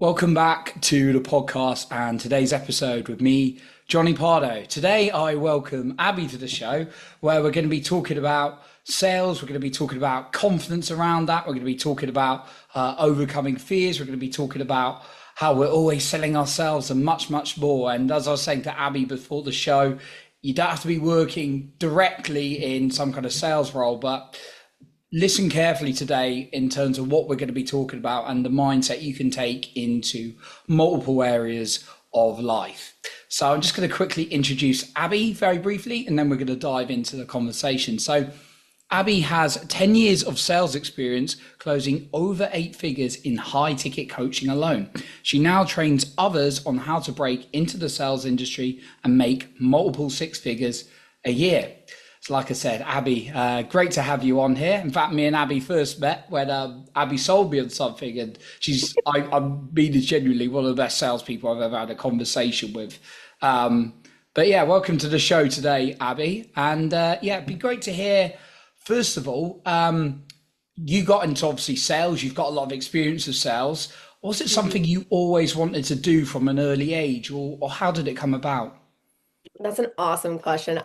Welcome back to the podcast and today's episode with me, Johnny Pardo. Today, I welcome Abby to the show where we're going to be talking about sales. We're going to be talking about confidence around that. We're going to be talking about overcoming fears. We're going to be talking about how we're always selling ourselves and much, much more. And as I was saying to Abby before the show, you don't have to be working directly in some kind of sales role, but listen carefully today in terms of what we're going to be talking about and the mindset you can take into multiple areas of life. So I'm just going to quickly introduce Abby very briefly, and then we're going to dive into the conversation. So Abby has 10 years of sales experience, closing over 8 figures in high ticket coaching alone. She now trains others on how to break into the sales industry and make multiple 6 figures a year. So like I said, Abby, great to have you on here. In fact, me and Abby first met when Abby sold me on something, and I'm being genuinely one of the best salespeople I've ever had a conversation with. But yeah, welcome to the show today, Abby. And yeah, it'd be great to hear, first of all, you got into obviously sales, you've got a lot of experience of sales. Was it something you always wanted to do from an early age, or how did it come about? That's an awesome question.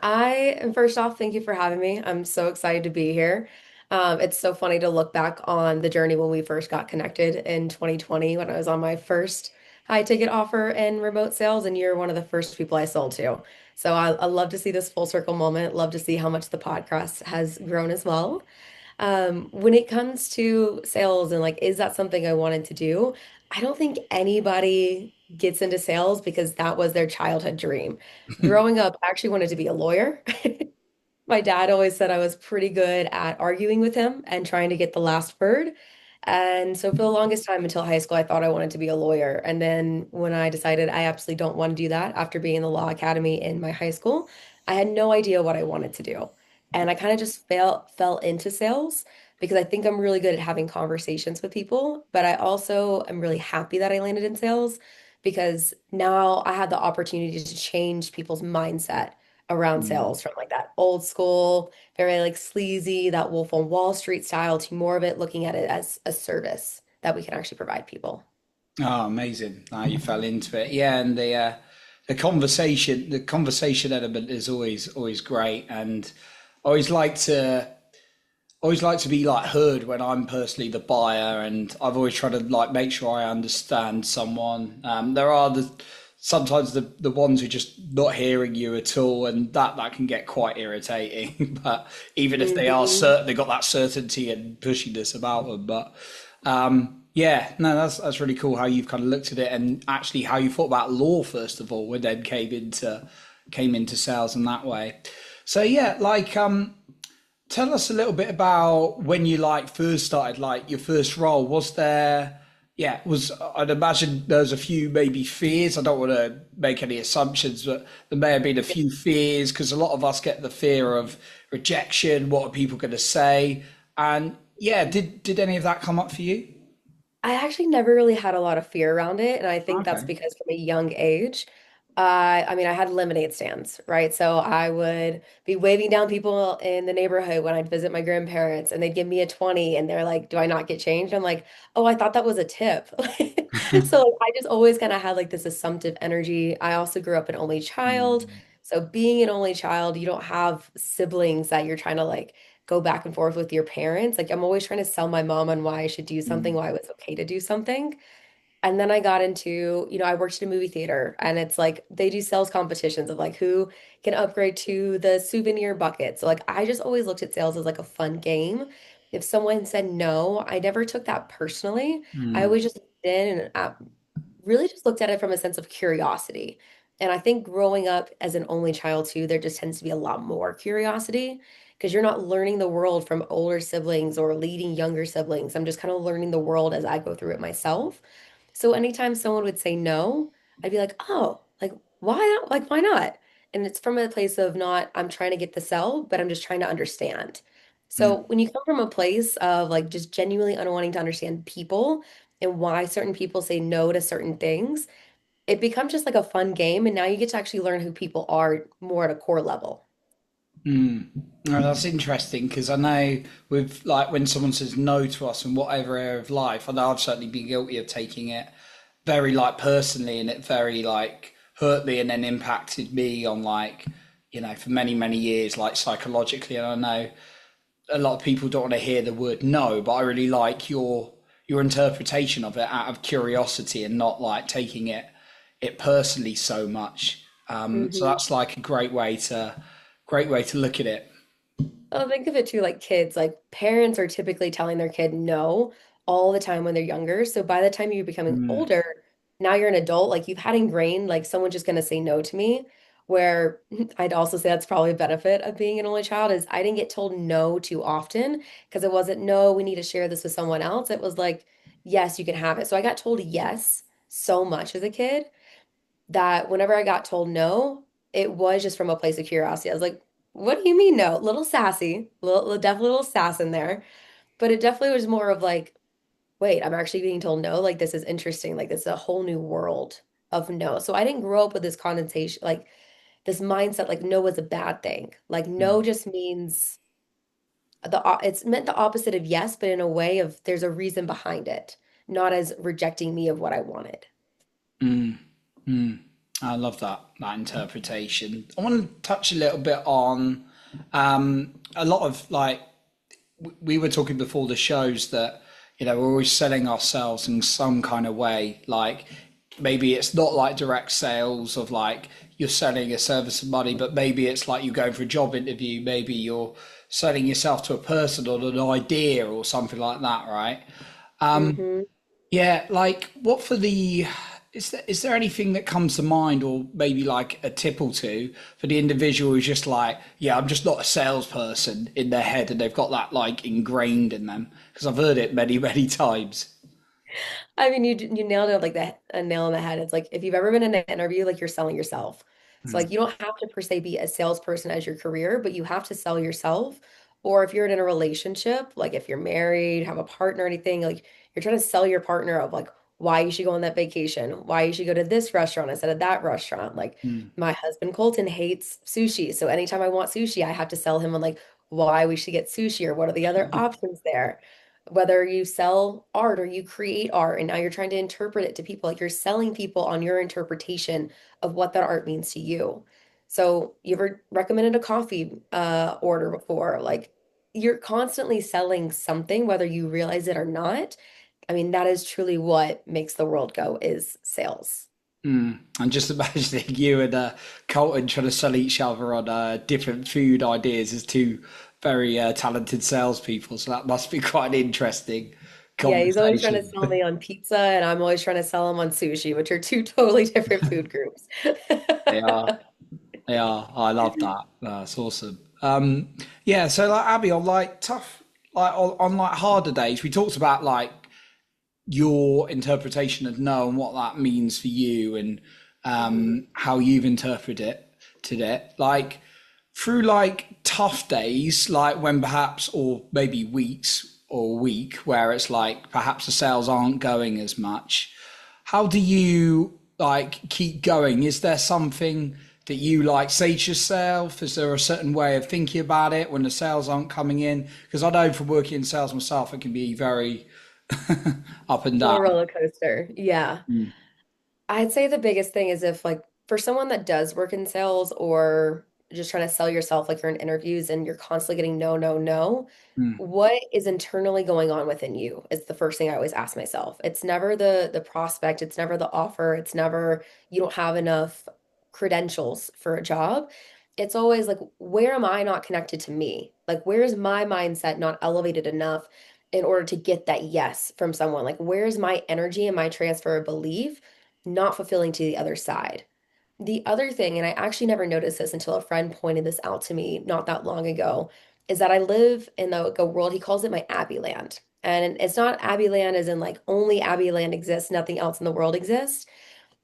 First off, thank you for having me. I'm so excited to be here. It's so funny to look back on the journey when we first got connected in 2020 when I was on my first high ticket offer in remote sales, and you're one of the first people I sold to. So I love to see this full circle moment. Love to see how much the podcast has grown as well. When it comes to sales and like, is that something I wanted to do? I don't think anybody gets into sales because that was their childhood dream. Growing up, I actually wanted to be a lawyer. My dad always said I was pretty good at arguing with him and trying to get the last word. And so for the longest time until high school, I thought I wanted to be a lawyer. And then when I decided I absolutely don't want to do that after being in the law academy in my high school, I had no idea what I wanted to do. And I kind of just fell into sales because I think I'm really good at having conversations with people, but I also am really happy that I landed in sales because now I had the opportunity to change people's mindset around Mm. sales from like that old school, very like sleazy, that Wolf on Wall Street style to more of it looking at it as a service that we can actually provide people. Oh, amazing! Now you fell into it, yeah. And the conversation element is always great, and I always like to be like heard when I'm personally the buyer, and I've always tried to like make sure I understand someone. There are sometimes the ones who just not hearing you at all, and that can get quite irritating. But even if they are Mhm. certain, they got that certainty and pushiness about them. But yeah, no, that's really cool how you've kind of looked at it and actually how you thought about law first of all, and then came into sales in that way. So yeah, like tell us a little bit about when you like first started, like your first role. Was there, yeah, was I'd imagine there's a few maybe fears. I don't want to make any assumptions, but there may have been a few fears because a lot of us get the fear of rejection. What are people going to say? And yeah, did any of that come up for you? I actually never really had a lot of fear around it, and I think that's Okay. because from a young age, I mean, I had lemonade stands, right? So I would be waving down people in the neighborhood when I'd visit my grandparents, and they'd give me a 20, and they're like, "Do I not get change?" I'm like, "Oh, I thought that was a tip." So like, I just always kind of had like this assumptive energy. I also grew up an only child, Mm, so being an only child, you don't have siblings that you're trying to like go back and forth with your parents. Like I'm always trying to sell my mom on why I should do something, mm, why it was okay to do something. And then I got into, I worked in a movie theater and it's like they do sales competitions of like who can upgrade to the souvenir bucket. So like I just always looked at sales as like a fun game. If someone said no, I never took that personally. I mm, always just looked in and really just looked at it from a sense of curiosity. And I think growing up as an only child too, there just tends to be a lot more curiosity because you're not learning the world from older siblings or leading younger siblings. I'm just kind of learning the world as I go through it myself. So anytime someone would say no, I'd be like, oh, like why not? Like why not? And it's from a place of not I'm trying to get the sell, but I'm just trying to understand. So mm. when you come from a place of like just genuinely unwanting to understand people and why certain people say no to certain things, it becomes just like a fun game. And now you get to actually learn who people are more at a core level. Mm. No, that's interesting because I know with like when someone says no to us in whatever area of life, I know I've certainly been guilty of taking it very like personally, and it very like hurt me and then impacted me on like, for many, many years, like psychologically. And I know a lot of people don't want to hear the word no, but I really like your interpretation of it out of curiosity and not like taking it personally so much. So Hmm. that's like a great way to look at it. Well, think of it too, like kids, like parents are typically telling their kid no all the time when they're younger. So by the time you're becoming Mm, older, now you're an adult, like you've had ingrained, like someone's just going to say no to me. Where I'd also say that's probably a benefit of being an only child is I didn't get told no too often because it wasn't no, we need to share this with someone else. It was like, yes, you can have it. So I got told yes so much as a kid that whenever I got told no, it was just from a place of curiosity. I was like, what do you mean no? Little sassy, definitely a little sass in there. But it definitely was more of like, wait, I'm actually being told no. Like, this is interesting. Like, this is a whole new world of no. So I didn't grow up with this connotation, like this mindset, like no is a bad thing. Like, no mm, just means it's meant the opposite of yes, but in a way of there's a reason behind it, not as rejecting me of what I wanted. mm, mm. I love that interpretation. I want to touch a little bit on a lot of like we were talking before the shows that we're always selling ourselves in some kind of way. Like maybe it's not like direct sales of like you're selling a service of money, but maybe it's like you're going for a job interview. Maybe you're selling yourself to a person or an idea or something like that, right? Hmm. Yeah, like what for the is there anything that comes to mind or maybe like a tip or two for the individual who's just like, yeah, I'm just not a salesperson in their head and they've got that like ingrained in them? Because I've heard it many, many times. I mean, you nailed it like that a nail on the head. It's like if you've ever been in an interview, like you're selling yourself. So Mm, like you don't have to per se be a salesperson as your career, but you have to sell yourself. Or if you're in a relationship, like if you're married, have a partner, or anything, like you're trying to sell your partner of like why you should go on that vacation, why you should go to this restaurant instead of that restaurant. Like mm, my husband Colton hates sushi. So anytime I want sushi, I have to sell him on like why we should get sushi or what are the other options there. Whether you sell art or you create art and now you're trying to interpret it to people, like you're selling people on your interpretation of what that art means to you. So you ever recommended a coffee order before? Like you're constantly selling something, whether you realize it or not. I mean, that is truly what makes the world go is sales. mm. I'm just imagining you and Colton trying to sell each other on different food ideas as two very talented salespeople. So that must be quite an interesting Yeah, he's always trying to conversation. sell me on pizza, and I'm always trying to sell him on sushi, which are two totally different food groups. They are. Yeah, I love that. That's awesome. Yeah, so like Abby, on like tough, like on like harder days, we talked about like your interpretation of no and what that means for you and Mhm. how you've interpreted it. Like through like tough days, like when perhaps or maybe weeks or a week where it's like perhaps the sales aren't going as much. How do you like keep going? Is there something that you like say to yourself? Is there a certain way of thinking about it when the sales aren't coming in? Because I know from working in sales myself, it can be very up and Little down. roller coaster. Yeah. Mm, I'd say the biggest thing is if like for someone that does work in sales or just trying to sell yourself like you're in interviews and you're constantly getting no, no, no, mm, what is internally going on within you is the first thing I always ask myself. It's never the prospect, it's never the offer, it's never you don't have enough credentials for a job. It's always like where am I not connected to me? Like where is my mindset not elevated enough in order to get that yes from someone? Like where's my energy and my transfer of belief not fulfilling to the other side? The other thing, and I actually never noticed this until a friend pointed this out to me not that long ago, is that I live in the like, a world, he calls it my Abbey land. And it's not Abbey land as in like only Abbey land exists, nothing else in the world exists.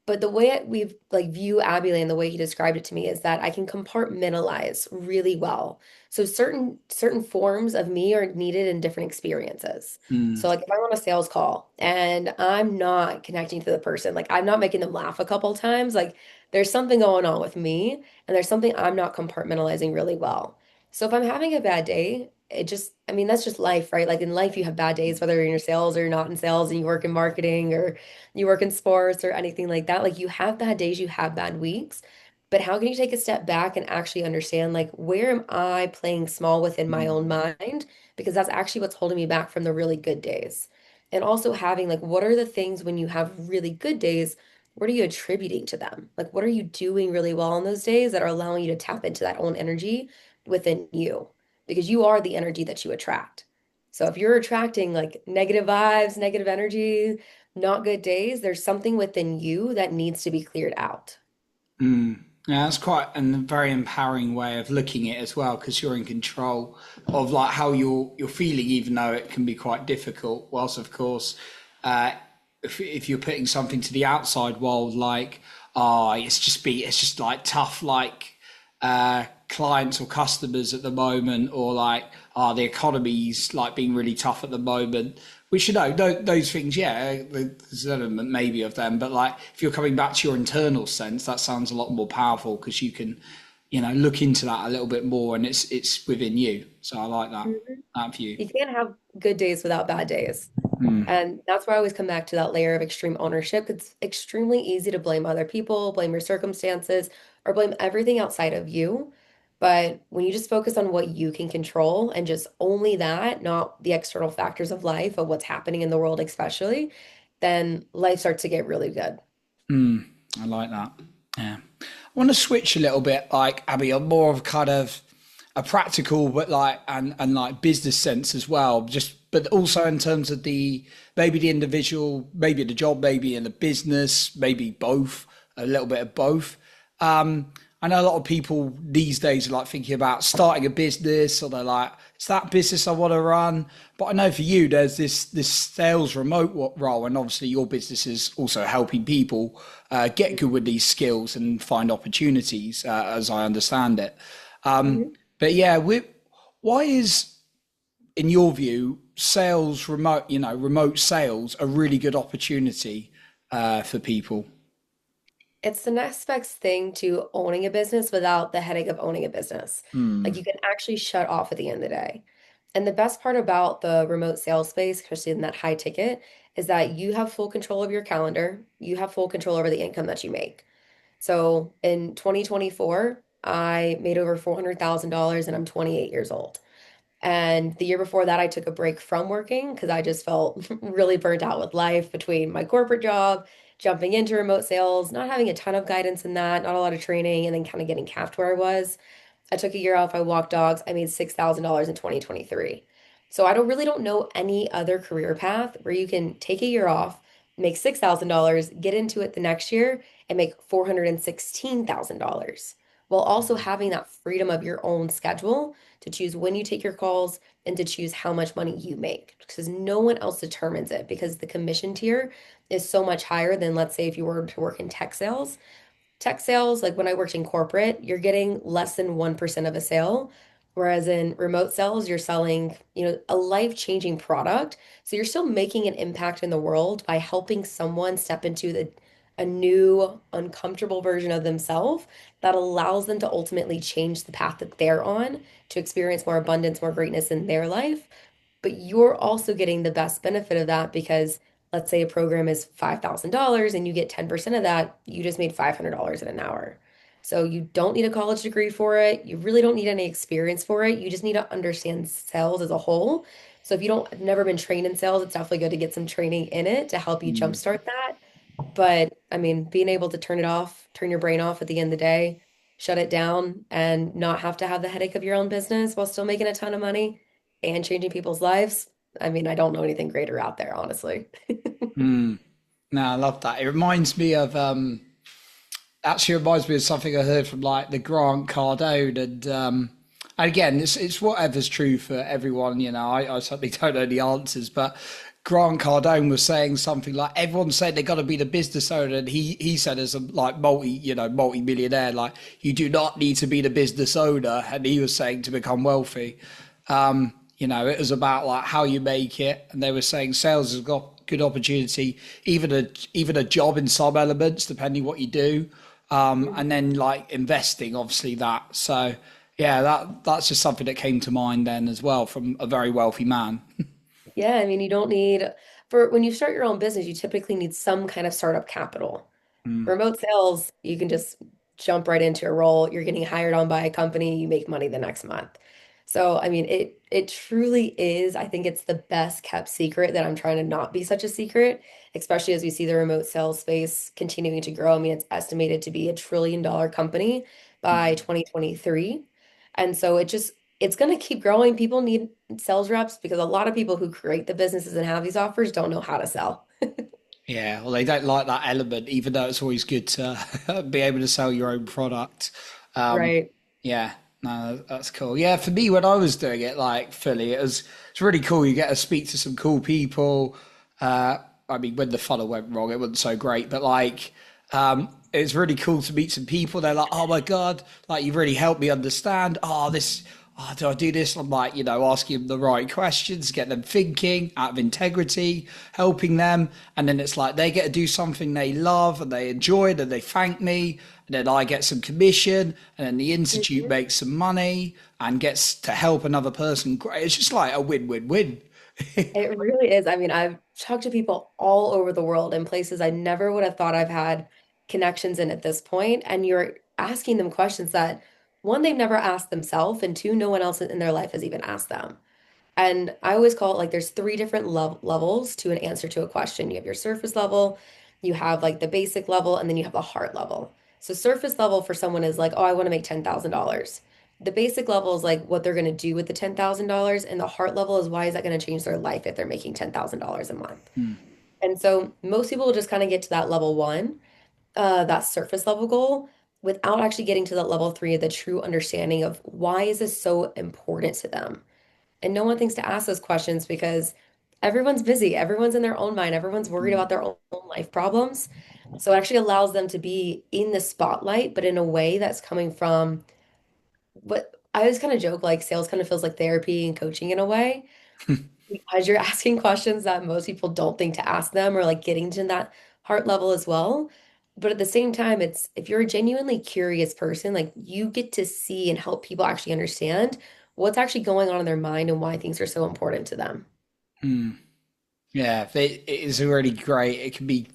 But the way we've like view Abilene, the way he described it to me is that I can compartmentalize really well. So certain forms of me are needed in different experiences. So mm, like if I'm on a sales call and I'm not connecting to the person, like I'm not making them laugh a couple times, like there's something going on with me and there's something I'm not compartmentalizing really well. So if I'm having a bad day, it just, I mean, that's just life, right? Like in life, you have bad days, whether you're in your sales or you're not in sales and you work in marketing or you work in sports or anything like that. Like you have bad days, you have bad weeks. But how can you take a step back and actually understand, like, where am I playing small within my own mind? Because that's actually what's holding me back from the really good days. And also having, like, what are the things when you have really good days? What are you attributing to them? Like, what are you doing really well on those days that are allowing you to tap into that own energy within you? Because you are the energy that you attract. So if you're attracting like negative vibes, negative energy, not good days, there's something within you that needs to be cleared out. Yeah, that's quite a very empowering way of looking at it as well, because you're in control of like how you're feeling, even though it can be quite difficult. Whilst of course, uh, if you're putting something to the outside world, like it's just like tough, like clients or customers at the moment, or like the economy's like being really tough at the moment. Which you know those things, yeah, there's an element maybe of them, but like if you're coming back to your internal sense, that sounds a lot more powerful because you can, you know, look into that a little bit more, and it's within you. So I like that view. You can't have good days without bad days. And that's where I always come back to that layer of extreme ownership. It's extremely easy to blame other people, blame your circumstances, or blame everything outside of you. But when you just focus on what you can control and just only that, not the external factors of life, of what's happening in the world, especially, then life starts to get really good. I like that. Yeah. I want to switch a little bit, like Abby, on more of kind of a practical, but like and like business sense as well. Just but also in terms of the maybe the individual, maybe the job, maybe in the business, maybe both, a little bit of both. I know a lot of people these days are like thinking about starting a business, or they're like, it's that business I want to run. But I know for you, there's this sales remote role, and obviously your business is also helping people get good with these skills and find opportunities, as I understand it. Mhm. But yeah, why is, in your view, sales remote, you know, remote sales a really good opportunity for people? It's the next best thing to owning a business without the headache of owning a business. Like you can actually shut off at the end of the day. And the best part about the remote sales space, especially in that high ticket, is that you have full control of your calendar. You have full control over the income that you make. So in 2024, I made over $400,000 and I'm 28 years old. And the year before that, I took a break from working because I just felt really burnt out with life between my corporate job, jumping into remote sales, not having a ton of guidance in that, not a lot of training, and then kind of getting capped where I was. I took a year off. I walked dogs. I made $6,000 in 2023. So I don't know any other career path where you can take a year off, make $6,000, get into it the next year, and make $416,000 while also having that freedom of your own schedule to choose when you take your calls and to choose how much money you make because no one else determines it because the commission tier is so much higher than, let's say, if you were to work in tech sales. Tech sales, like when I worked in corporate, you're getting less than 1% of a sale. Whereas in remote sales, you're selling, a life-changing product. So you're still making an impact in the world by helping someone step into a new, uncomfortable version of themselves that allows them to ultimately change the path that they're on to experience more abundance, more greatness in their life, but you're also getting the best benefit of that because let's say a program is $5,000 and you get 10% of that, you just made $500 in an hour. So you don't need a college degree for it. You really don't need any experience for it. You just need to understand sales as a whole. So if you don't have never been trained in sales, it's definitely good to get some training in it to help you jumpstart that. But I mean, being able to turn it off, turn your brain off at the end of the day, shut it down, and not have to have the headache of your own business while still making a ton of money and changing people's lives. I mean, I don't know anything greater out there, honestly. No, I love that. It reminds me of actually reminds me of something I heard from like the Grant Cardone, and again, it's whatever's true for everyone. You know, I certainly don't know the answers, but Grant Cardone was saying something like everyone said they got to be the business owner, and he said as a like multi millionaire, like you do not need to be the business owner, and he was saying to become wealthy. You know, it was about like how you make it, and they were saying sales has got good opportunity, even a job in some elements, depending what you do, and then like investing, obviously that. So Yeah, that's just something that came to mind then as well from a very wealthy man. Yeah, I mean, you don't need, for when you start your own business, you typically need some kind of startup capital. Mm, Remote sales, you can just jump right into a role. You're getting hired on by a company, you make money the next month. So, I mean, it truly is. I think it's the best kept secret that I'm trying to not be such a secret, especially as we see the remote sales space continuing to grow. I mean, it's estimated to be $1 trillion company by mm. 2023. And so it's going to keep growing. People need sales reps because a lot of people who create the businesses and have these offers don't know how to sell. Yeah, well, they don't like that element, even though it's always good to be able to sell your own product. Um, Right. yeah, no, that's cool. Yeah, for me, when I was doing it like fully, it's really cool. You get to speak to some cool people. I mean, when the funnel went wrong, it wasn't so great, but like, it's really cool to meet some people. They're like, "Oh my God, like you really helped me understand. Do I do this?" I'm like, asking them the right questions, get them thinking out of integrity, helping them. And then it's like they get to do something they love and they enjoy it and they thank me. And then I get some commission and then the Institute Mhm. makes some money and gets to help another person. It's just like a win-win-win. It really is. I mean, I've talked to people all over the world in places I never would have thought I've had connections in at this point. And you're asking them questions that, one, they've never asked themselves, and two, no one else in their life has even asked them. And I always call it like there's three different levels to an answer to a question. You have your surface level, you have like the basic level, and then you have the heart level. So surface level for someone is like, oh, I want to make $10,000. The basic level is like what they're going to do with the $10,000, and the heart level is why is that going to change their life if they're making $10,000 a month. Hmm. And so most people will just kind of get to that level one, that surface level goal, without actually getting to that level three of the true understanding of why is this so important to them. And no one thinks to ask those questions because everyone's busy, everyone's in their own mind, everyone's worried about their own life problems. So it actually allows them to be in the spotlight, but in a way that's coming from what I always kind of joke like sales kind of feels like therapy and coaching in a way because you're asking questions that most people don't think to ask them or like getting to that heart level as well. But at the same time, it's if you're a genuinely curious person, like you get to see and help people actually understand what's actually going on in their mind and why things are so important to them. Hmm. Yeah, it is really great. It can be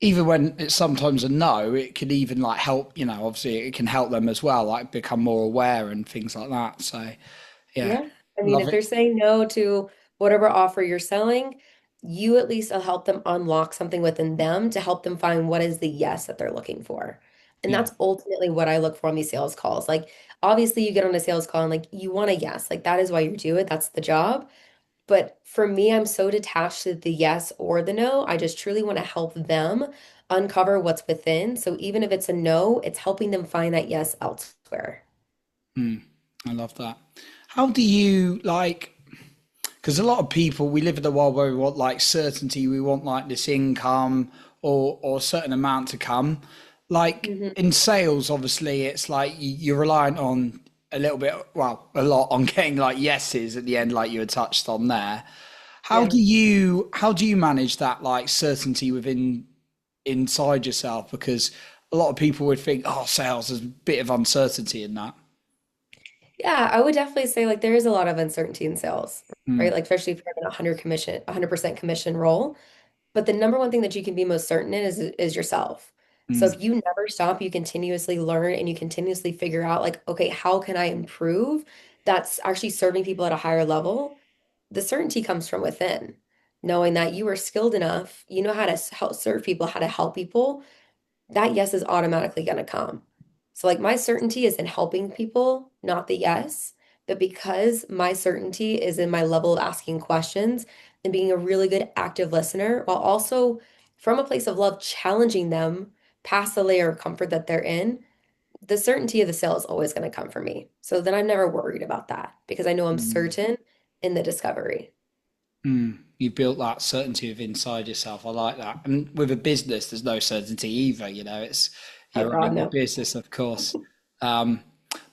even when it's sometimes a no, it can even like help, obviously it can help them as well, like become more aware and things like that. So yeah, Yeah. I mean, love if it. they're saying no to whatever offer you're selling, you at least will help them unlock something within them to help them find what is the yes that they're looking for. And Yeah. that's ultimately what I look for on these sales calls. Like, obviously, you get on a sales call and like you want a yes, like that is why you do it. That's the job. But for me, I'm so detached to the yes or the no. I just truly want to help them uncover what's within. So even if it's a no, it's helping them find that yes elsewhere. Mm, I love that. How do you like, because a lot of people, we live in a world where we want like certainty, we want like this income or a certain amount to come. Like Mhm. in sales, obviously, it's like you're reliant on a little bit, well, a lot on getting like yeses at the end, like you had touched on there. Yeah. How do you manage that like certainty within inside yourself? Because a lot of people would think, oh, sales is a bit of uncertainty in that. Yeah, I would definitely say like there is a lot of uncertainty in sales, right? Mm, Like especially if you're in a 100% commission role. But the number one thing that you can be most certain in is yourself. So mm, if you never stop, you continuously learn and you continuously figure out like, okay, how can I improve? That's actually serving people at a higher level. The certainty comes from within, knowing that you are skilled enough, you know how to help serve people, how to help people, that yes is automatically going to come. So, like, my certainty is in helping people, not the yes. But because my certainty is in my level of asking questions and being a really good active listener, while also from a place of love, challenging them past the layer of comfort that they're in, the certainty of the sale is always going to come for me. So then I'm never worried about that because I know I'm mm. certain in the discovery. You built that certainty of inside yourself. I like that. And with a business, there's no certainty either. It's Oh, you're God, running a no. business, of course. Um,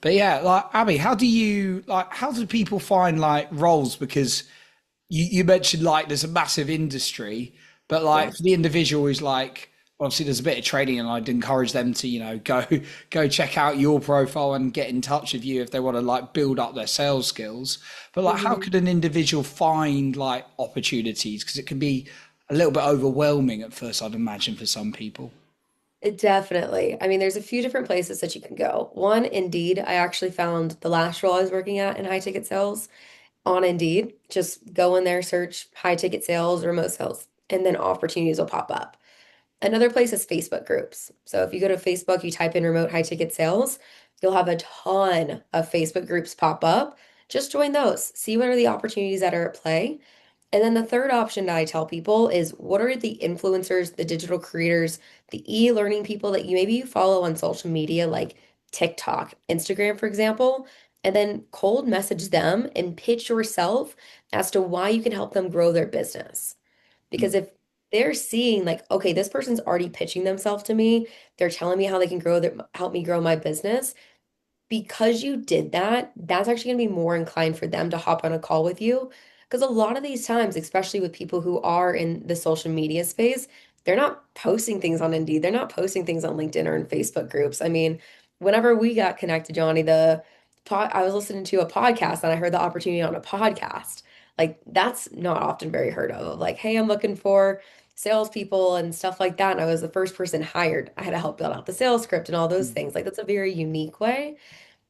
but yeah, like Abby, how do you like? How do people find like roles? Because you mentioned like there's a massive industry, but like Yes. for the individual who's like obviously there's a bit of training, and I'd encourage them to, go check out your profile and get in touch with you if they want to like build up their sales skills. But like, how Mhm. could an individual find like opportunities? Because it can be a little bit overwhelming at first, I'd imagine, for some people. Definitely. I mean, there's a few different places that you can go. One, Indeed. I actually found the last role I was working at in high ticket sales on Indeed. Just go in there, search high ticket sales, remote sales, and then opportunities will pop up. Another place is Facebook groups. So if you go to Facebook, you type in remote high ticket sales, you'll have a ton of Facebook groups pop up. Just join those. See what are the opportunities that are at play. And then the third option that I tell people is what are the influencers, the digital creators, the e-learning people that you follow on social media like TikTok, Instagram, for example, and then cold message them and pitch yourself as to why you can help them grow their business. Because Mm, if they're seeing like, okay, this person's already pitching themselves to me, they're telling me how they can help me grow my business, because you did that, that's actually going to be more inclined for them to hop on a call with you. Because a lot of these times, especially with people who are in the social media space, they're not posting things on Indeed. They're not posting things on LinkedIn or in Facebook groups. I mean, whenever we got connected, Johnny, I was listening to a podcast and I heard the opportunity on a podcast. Like that's not often very heard of. Like, hey, I'm looking for salespeople and stuff like that. And I was the first person hired. I had to help build out the sales script and all those mm, things. Like that's a very unique way.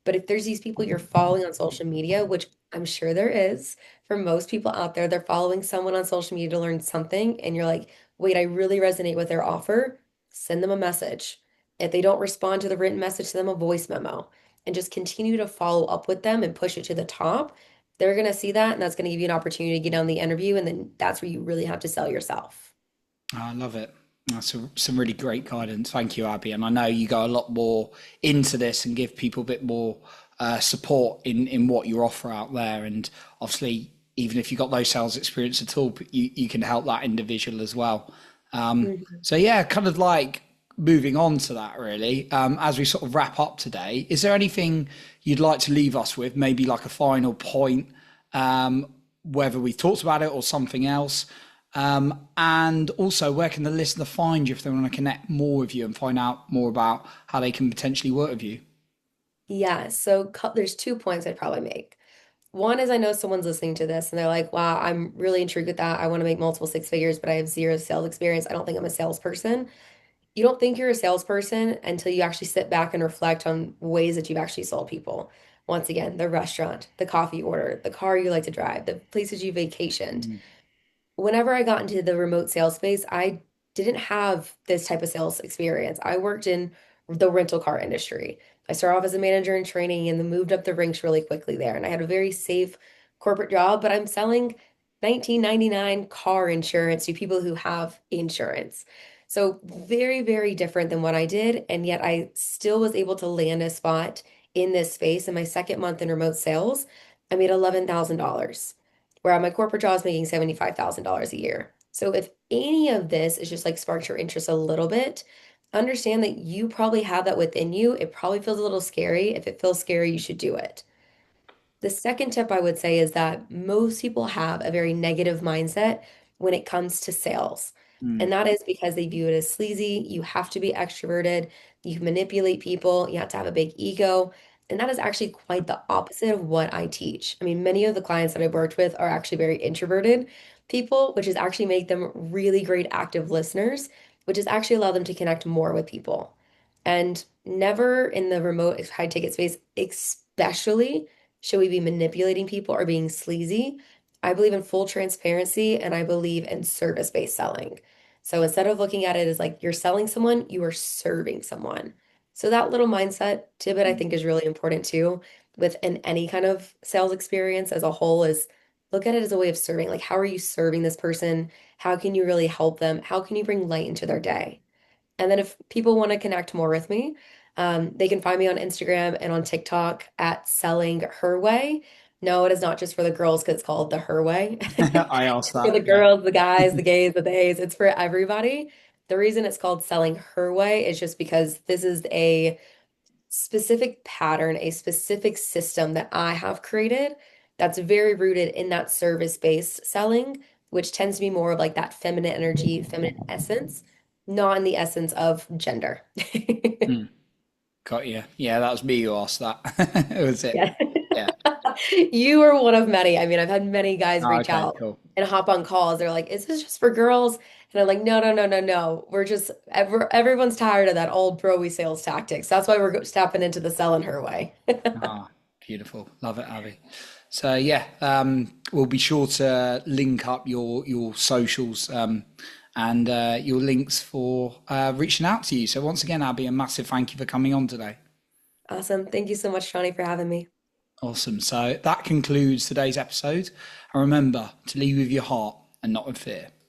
But if there's these people you're following on social media, which I'm sure there is for most people out there, they're following someone on social media to learn something, and you're like, wait, I really resonate with their offer, send them a message. If they don't respond to the written message, send them a voice memo and just continue to follow up with them and push it to the top. They're going to see that, and that's going to give you an opportunity to get on the interview. And then that's where you really have to sell yourself. I love it. That's some really great guidance. Thank you, Abby. And I know you go a lot more into this and give people a bit more support in what you offer out there. And obviously, even if you've got no sales experience at all, but you can help that individual as well. Mhm. So yeah, kind of like moving on to that really, as we sort of wrap up today, is there anything you'd like to leave us with? Maybe like a final point, whether we've talked about it or something else. And also, where can the listener find you if they want to connect more with you and find out more about how they can potentially work with you? Yeah, so there's 2 points I'd probably make. One is I know someone's listening to this and they're like, wow, I'm really intrigued with that. I want to make multiple six figures, but I have zero sales experience. I don't think I'm a salesperson. You don't think you're a salesperson until you actually sit back and reflect on ways that you've actually sold people. Once again, the restaurant, the coffee order, the car you like to drive, the places you vacationed. Mm, Whenever I got into the remote sales space, I didn't have this type of sales experience. I worked in the rental car industry. I started off as a manager in training and then moved up the ranks really quickly there. And I had a very safe corporate job, but I'm selling 1999 car insurance to people who have insurance. So very, very different than what I did. And yet I still was able to land a spot in this space. In my second month in remote sales, I made $11,000 where at my corporate job I was making $75,000 a year. So if any of this is just like sparks your interest a little bit, understand that you probably have that within you. It probably feels a little scary. If it feels scary, you should do it. The second tip I would say is that most people have a very negative mindset when it comes to sales. mm, And that is because they view it as sleazy. You have to be extroverted. You manipulate people. You have to have a big ego. And that is actually quite the opposite of what I teach. I mean, many of the clients that I've worked with are actually very introverted people, which has actually made them really great active listeners, which has actually allowed them to connect more with people. And never in the remote high ticket space, especially should we be manipulating people or being sleazy? I believe in full transparency and I believe in service-based selling. So instead of looking at it as like you're selling someone, you are serving someone. So that little mindset tidbit I think mm. is really important too within any kind of sales experience as a whole is look at it as a way of serving. Like how are you serving this person? How can you really help them? How can you bring light into their day? And then if people want to connect more with me, they can find me on Instagram and on TikTok at Selling Her Way. No, it is not just for the girls because it's called the Her Way. I asked For that. the Yeah. girls, the guys, the gays, the theys. It's for everybody. The reason it's called Selling Her Way is just because this is a specific pattern, a specific system that I have created that's very rooted in that service-based selling, which tends to be more of like that feminine energy, feminine essence not in the essence of gender. Mm, got you. Yeah, that was me who asked that. Was it? Yeah. Yeah. You are one of many. I mean, I've had many guys Oh, reach okay, out cool. and hop on calls. They're like, "Is this just for girls?" And I'm like, "No, no, no, no, no. We're just everyone's tired of that old broy sales tactics. That's why we're stepping into the selling her way." Ah, beautiful. Love it, Abby. So yeah, we'll be sure to link up your socials and your links for reaching out to you. So once again, Abby, a massive thank you for coming on today. Awesome. Thank you so much, Johnny, for having me. Awesome. So that concludes today's episode. And remember to lead with your heart and not with fear.